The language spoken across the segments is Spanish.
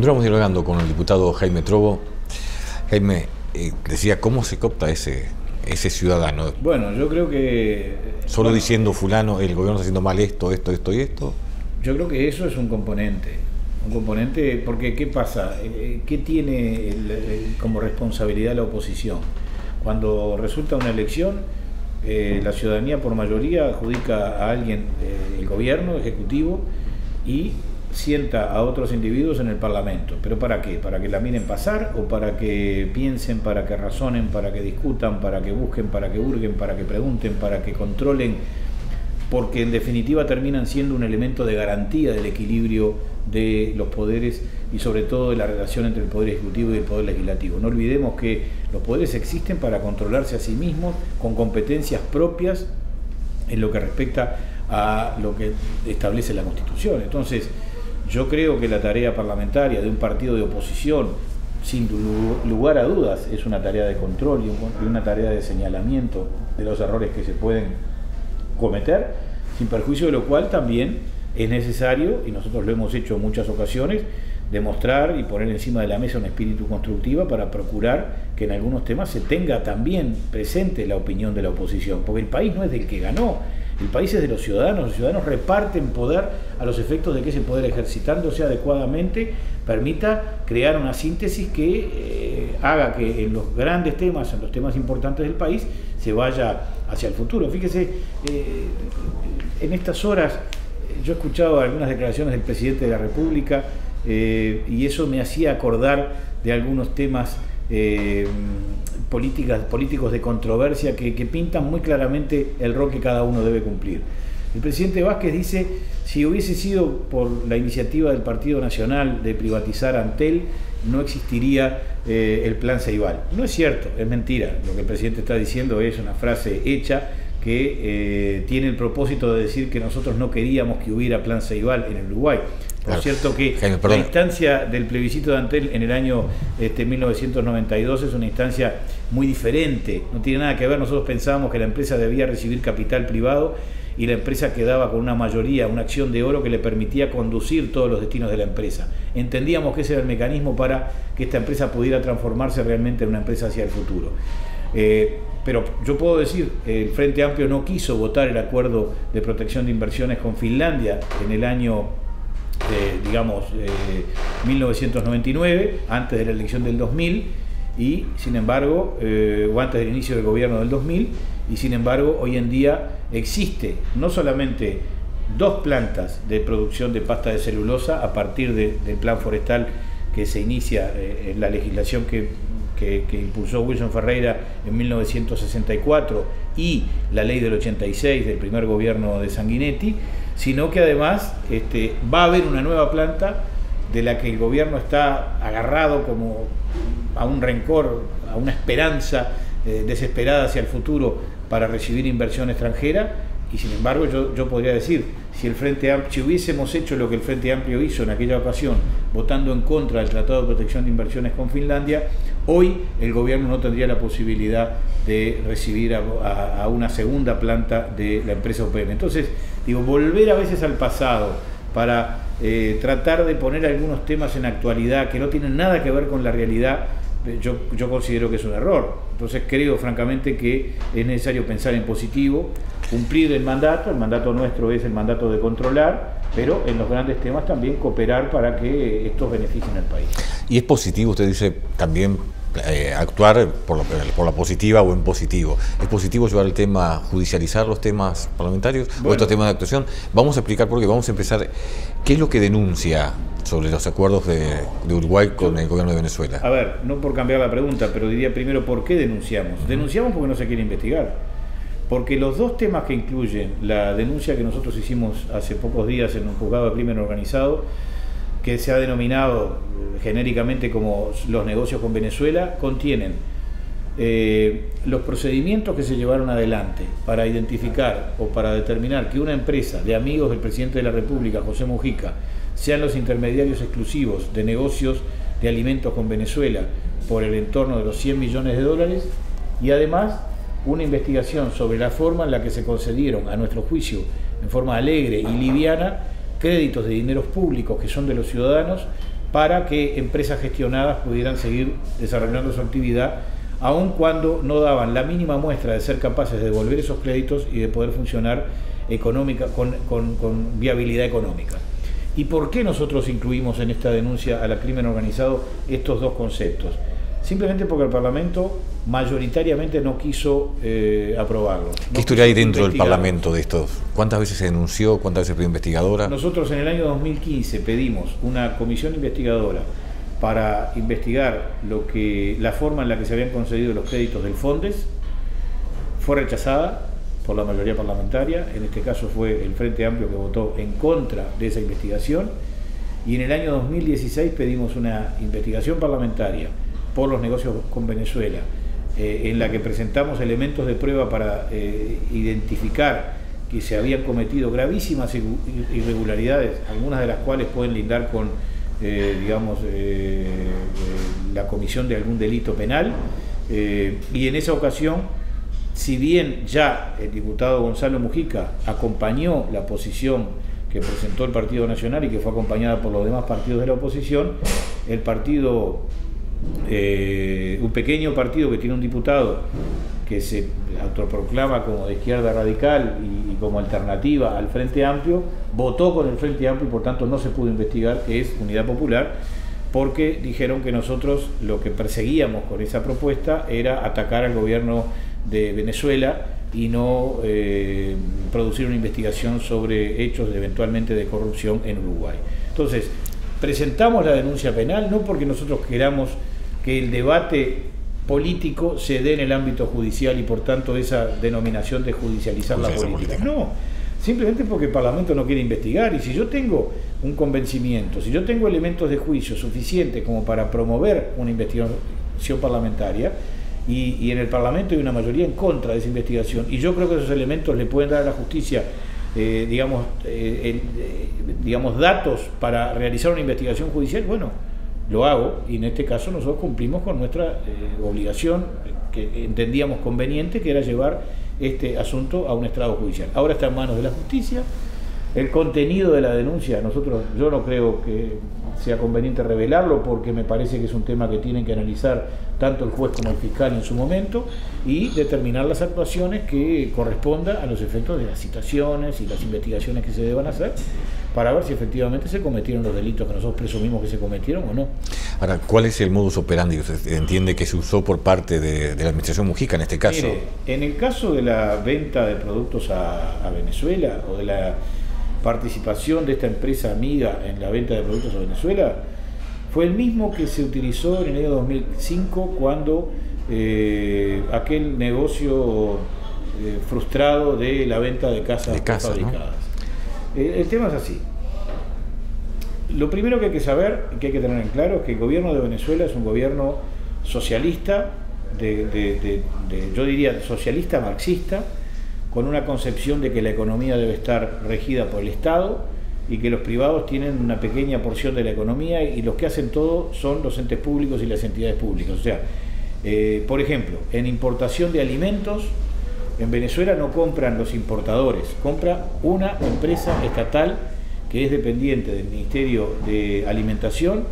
Continuamos dialogando con el diputado Jaime Trovo. Jaime, decía, ¿cómo se coopta ese ciudadano? Bueno, yo creo que... Solo diciendo fulano, el gobierno está haciendo mal esto y esto. Yo creo que eso es un componente, porque ¿qué pasa? ¿Qué tiene como responsabilidad la oposición? Cuando resulta una elección, la ciudadanía por mayoría adjudica a alguien, el gobierno, ejecutivo, y sienta a otros individuos en el Parlamento. ¿Pero para qué? ¿Para que la miren pasar o para que piensen, para que razonen, para que discutan, para que busquen, para que hurguen, para que pregunten, para que controlen? Porque en definitiva terminan siendo un elemento de garantía del equilibrio de los poderes y sobre todo de la relación entre el Poder Ejecutivo y el Poder Legislativo. No olvidemos que los poderes existen para controlarse a sí mismos con competencias propias en lo que respecta a lo que establece la Constitución. Entonces, yo creo que la tarea parlamentaria de un partido de oposición, sin lugar a dudas, es una tarea de control y una tarea de señalamiento de los errores que se pueden cometer, sin perjuicio de lo cual también es necesario, y nosotros lo hemos hecho en muchas ocasiones, demostrar y poner encima de la mesa un espíritu constructivo para procurar que en algunos temas se tenga también presente la opinión de la oposición, porque el país no es del que ganó, el país es de los ciudadanos reparten poder a los efectos de que ese poder, ejercitándose adecuadamente, permita crear una síntesis que haga que en los grandes temas, en los temas importantes del país, se vaya hacia el futuro. Fíjese, en estas horas yo he escuchado algunas declaraciones del presidente de la República y eso me hacía acordar de algunos temas políticos de controversia que pintan muy claramente el rol que cada uno debe cumplir. El presidente Vázquez dice, si hubiese sido por la iniciativa del Partido Nacional de privatizar Antel, no existiría el plan Ceibal. No es cierto, es mentira. Lo que el presidente está diciendo es una frase hecha que tiene el propósito de decir que nosotros no queríamos que hubiera plan Ceibal en el Uruguay. Por cierto que Jaime, la instancia del plebiscito de Antel en el año 1992 es una instancia muy diferente, no tiene nada que ver. Nosotros pensábamos que la empresa debía recibir capital privado y la empresa quedaba con una mayoría, una acción de oro que le permitía conducir todos los destinos de la empresa. Entendíamos que ese era el mecanismo para que esta empresa pudiera transformarse realmente en una empresa hacia el futuro. Pero yo puedo decir, el Frente Amplio no quiso votar el acuerdo de protección de inversiones con Finlandia en el año 1999, antes de la elección del 2000, y sin embargo, o antes del inicio del gobierno del 2000, y sin embargo hoy en día existe no solamente 2 plantas de producción de pasta de celulosa a partir del plan forestal que se inicia en la legislación que impulsó Wilson Ferreira en 1964 y la ley del 86 del primer gobierno de Sanguinetti, sino que además va a haber una nueva planta de la que el gobierno está agarrado como a un rencor, a una esperanza desesperada hacia el futuro para recibir inversión extranjera. Y sin embargo yo podría decir, si hubiésemos hecho lo que el Frente Amplio hizo en aquella ocasión, votando en contra del Tratado de Protección de Inversiones con Finlandia, hoy el gobierno no tendría la posibilidad de recibir a una segunda planta de la empresa UPM. Entonces, volver a veces al pasado para tratar de poner algunos temas en actualidad que no tienen nada que ver con la realidad, yo considero que es un error. Entonces creo francamente que es necesario pensar en positivo, cumplir el mandato nuestro es el mandato de controlar, pero en los grandes temas también cooperar para que estos beneficien al país. Y es positivo, usted dice, también actuar por la positiva o en positivo. ¿Es positivo llevar el tema, judicializar los temas parlamentarios o estos temas de actuación? Vamos a explicar por qué, vamos a empezar. ¿Qué es lo que denuncia sobre los acuerdos de Uruguay con el gobierno de Venezuela? A ver, no por cambiar la pregunta, pero diría primero, ¿por qué denunciamos? Denunciamos porque no se quiere investigar. Porque los 2 temas que incluyen la denuncia que nosotros hicimos hace pocos días en un juzgado de crimen organizado, que se ha denominado genéricamente como los negocios con Venezuela, contienen los procedimientos que se llevaron adelante para identificar o para determinar que una empresa de amigos del presidente de la República, José Mujica, sean los intermediarios exclusivos de negocios de alimentos con Venezuela por el entorno de los 100 millones de dólares, y además una investigación sobre la forma en la que se concedieron, a nuestro juicio, en forma alegre y liviana, créditos de dineros públicos que son de los ciudadanos para que empresas gestionadas pudieran seguir desarrollando su actividad, aun cuando no daban la mínima muestra de ser capaces de devolver esos créditos y de poder funcionar con viabilidad económica. ¿Y por qué nosotros incluimos en esta denuncia a la crimen organizado estos dos conceptos? Simplemente porque el Parlamento mayoritariamente no quiso aprobarlo. ¿Qué historia hay dentro del Parlamento de estos? ¿Cuántas veces se denunció? ¿Cuántas veces pidió investigadora? Nosotros en el año 2015 pedimos una comisión investigadora para investigar la forma en la que se habían concedido los créditos del Fondes. Fue rechazada por la mayoría parlamentaria. En este caso fue el Frente Amplio que votó en contra de esa investigación. Y en el año 2016 pedimos una investigación parlamentaria por los negocios con Venezuela, en la que presentamos elementos de prueba para identificar que se habían cometido gravísimas irregularidades, algunas de las cuales pueden lindar con la comisión de algún delito penal, y en esa ocasión, si bien ya el diputado Gonzalo Mujica acompañó la posición que presentó el Partido Nacional y que fue acompañada por los demás partidos de la oposición, el partido, un pequeño partido que tiene un diputado que se autoproclama como de izquierda radical y como alternativa al Frente Amplio, votó con el Frente Amplio y por tanto no se pudo investigar, que es Unidad Popular, porque dijeron que nosotros lo que perseguíamos con esa propuesta era atacar al gobierno de Venezuela y no producir una investigación sobre hechos eventualmente de corrupción en Uruguay. Entonces, presentamos la denuncia penal no porque nosotros queramos que el debate político se dé en el ámbito judicial y por tanto esa denominación de judicializar la política. No, simplemente porque el Parlamento no quiere investigar, y si yo tengo un convencimiento, si yo tengo elementos de juicio suficientes como para promover una investigación parlamentaria, y en el Parlamento hay una mayoría en contra de esa investigación, y yo creo que esos elementos le pueden dar a la justicia datos para realizar una investigación judicial, bueno, lo hago, y en este caso nosotros cumplimos con nuestra obligación que entendíamos conveniente, que era llevar este asunto a un estrado judicial. Ahora está en manos de la justicia. El contenido de la denuncia, yo no creo que sea conveniente revelarlo, porque me parece que es un tema que tienen que analizar tanto el juez como el fiscal en su momento y determinar las actuaciones que correspondan a los efectos de las citaciones y las investigaciones que se deban hacer para ver si efectivamente se cometieron los delitos que nosotros presumimos que se cometieron o no. Ahora, ¿cuál es el modus operandi que usted entiende que se usó por parte de la administración Mujica en este caso? Mire, en el caso de la venta de productos a Venezuela, o de la participación de esta empresa amiga en la venta de productos a Venezuela, fue el mismo que se utilizó en el año 2005 cuando aquel negocio frustrado de la venta de casas fabricadas. ¿No? El tema es así. Lo primero que hay que saber, que hay que tener en claro, es que el gobierno de Venezuela es un gobierno socialista, yo diría socialista marxista, con una concepción de que la economía debe estar regida por el Estado y que los privados tienen una pequeña porción de la economía, y los que hacen todo son los entes públicos y las entidades públicas. O sea, por ejemplo, en importación de alimentos, en Venezuela no compran los importadores, compra una empresa estatal que es dependiente del Ministerio de Alimentación,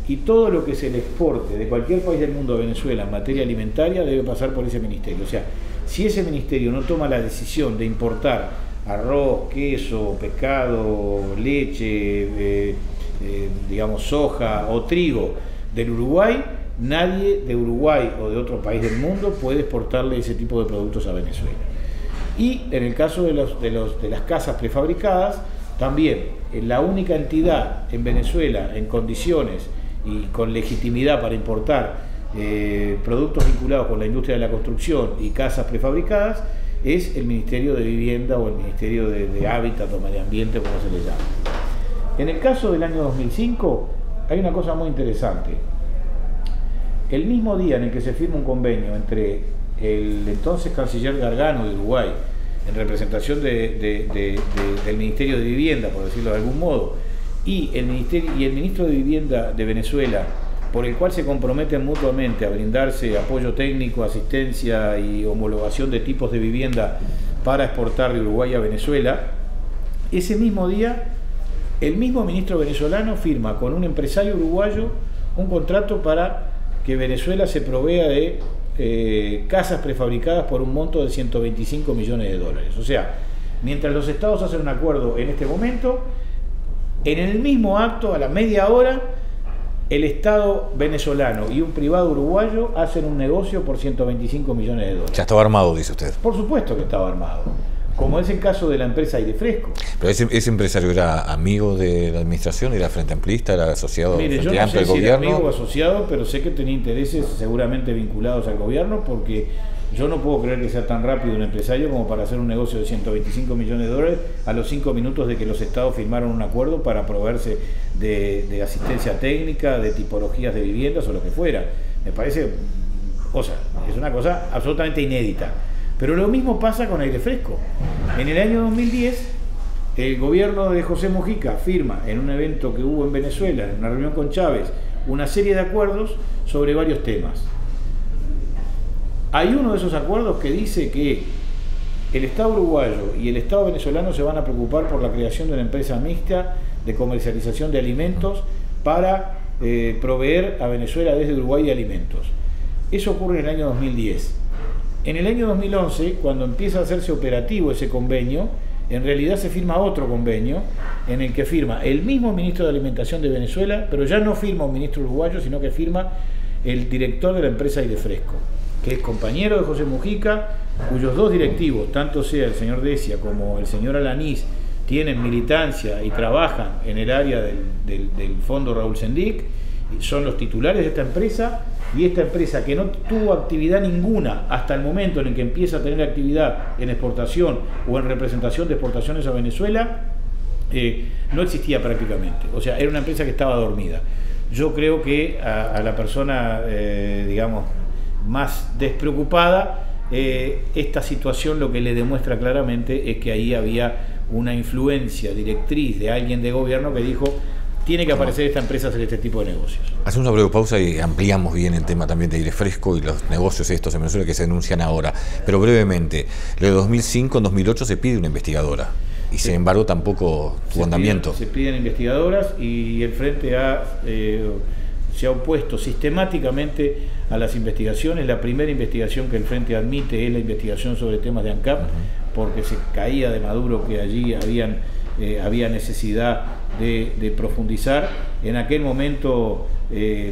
y todo lo que se le exporte de cualquier país del mundo a Venezuela en materia alimentaria debe pasar por ese ministerio. O sea, si ese ministerio no toma la decisión de importar arroz, queso, pescado, leche, soja o trigo del Uruguay, nadie de Uruguay o de otro país del mundo puede exportarle ese tipo de productos a Venezuela. Y en el caso de las casas prefabricadas, también la única entidad en Venezuela en condiciones y con legitimidad para importar productos vinculados con la industria de la construcción y casas prefabricadas es el Ministerio de Vivienda o el Ministerio de Hábitat o Medio Ambiente, como se le llama. En el caso del año 2005 hay una cosa muy interesante. El mismo día en el que se firma un convenio entre el entonces canciller Gargano de Uruguay, en representación del Ministerio de Vivienda, por decirlo de algún modo, y el Ministro de Vivienda de Venezuela, por el cual se comprometen mutuamente a brindarse apoyo técnico, asistencia y homologación de tipos de vivienda para exportar de Uruguay a Venezuela, ese mismo día el mismo ministro venezolano firma con un empresario uruguayo un contrato para que Venezuela se provea de casas prefabricadas por un monto de 125 millones de dólares. O sea, mientras los estados hacen un acuerdo en este momento, en el mismo acto, a la media hora, el Estado venezolano y un privado uruguayo hacen un negocio por 125 millones de dólares. Ya estaba armado, dice usted. Por supuesto que estaba armado, como es el caso de la empresa Aire Fresco. Pero ese empresario era amigo de la administración, era frente amplista, era asociado Mire, al yo Frente no Amplio sé del si era gobierno. amigo o asociado, pero sé que tenía intereses seguramente vinculados al gobierno, porque yo no puedo creer que sea tan rápido un empresario como para hacer un negocio de 125 millones de dólares a los 5 minutos de que los estados firmaron un acuerdo para proveerse de asistencia técnica, de tipologías de viviendas o lo que fuera. Me parece, es una cosa absolutamente inédita. Pero lo mismo pasa con Aire Fresco. En el año 2010, el gobierno de José Mujica firma en un evento que hubo en Venezuela, en una reunión con Chávez, una serie de acuerdos sobre varios temas. Hay uno de esos acuerdos que dice que el Estado uruguayo y el Estado venezolano se van a preocupar por la creación de una empresa mixta de comercialización de alimentos para proveer a Venezuela desde Uruguay de alimentos. Eso ocurre en el año 2010. En el año 2011, cuando empieza a hacerse operativo ese convenio, en realidad se firma otro convenio en el que firma el mismo ministro de Alimentación de Venezuela, pero ya no firma un ministro uruguayo, sino que firma el director de la empresa Aire Fresco, que es compañero de José Mujica, cuyos dos directivos, tanto sea el señor Decia como el señor Alanís, tienen militancia y trabajan en el área del Fondo Raúl Sendic, son los titulares de esta empresa, y esta empresa, que no tuvo actividad ninguna hasta el momento en el que empieza a tener actividad en exportación o en representación de exportaciones a Venezuela, no existía prácticamente. O sea, era una empresa que estaba dormida. Yo creo que a la persona, digamos, más despreocupada, esta situación lo que le demuestra claramente es que ahí había una influencia directriz de alguien de gobierno que dijo: tiene que aparecer esta empresa a hacer este tipo de negocios. Hacemos una breve pausa y ampliamos bien el tema también de Aire Fresco y los negocios estos en Venezuela que se denuncian ahora. Pero brevemente, lo de 2005, en 2008 se pide una investigadora y sin embargo tampoco tuvo andamiento. Se piden investigadoras y el Frente se ha opuesto sistemáticamente a las investigaciones. La primera investigación que el Frente admite es la investigación sobre temas de ANCAP, porque se caía de Maduro que allí había necesidad de profundizar. En aquel momento,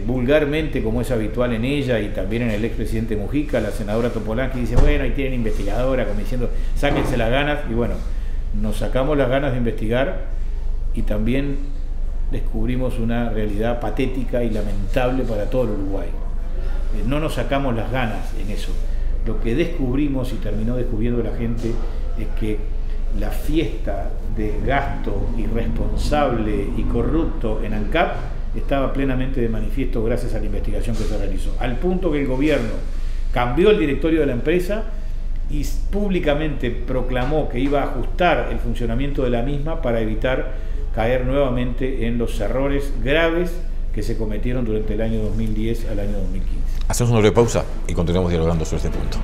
vulgarmente, como es habitual en ella y también en el expresidente Mujica, la senadora Topolansky dice: bueno, ahí tienen investigadora, como diciendo, sáquense las ganas. Y bueno, nos sacamos las ganas de investigar y también descubrimos una realidad patética y lamentable para todo el Uruguay. No nos sacamos las ganas en eso. Lo que descubrimos y terminó descubriendo la gente es que la fiesta de gasto irresponsable y corrupto en ANCAP estaba plenamente de manifiesto gracias a la investigación que se realizó, al punto que el gobierno cambió el directorio de la empresa y públicamente proclamó que iba a ajustar el funcionamiento de la misma para evitar caer nuevamente en los errores graves que se cometieron durante el año 2010 al año 2015. Hacemos una breve pausa y continuamos dialogando sobre este punto.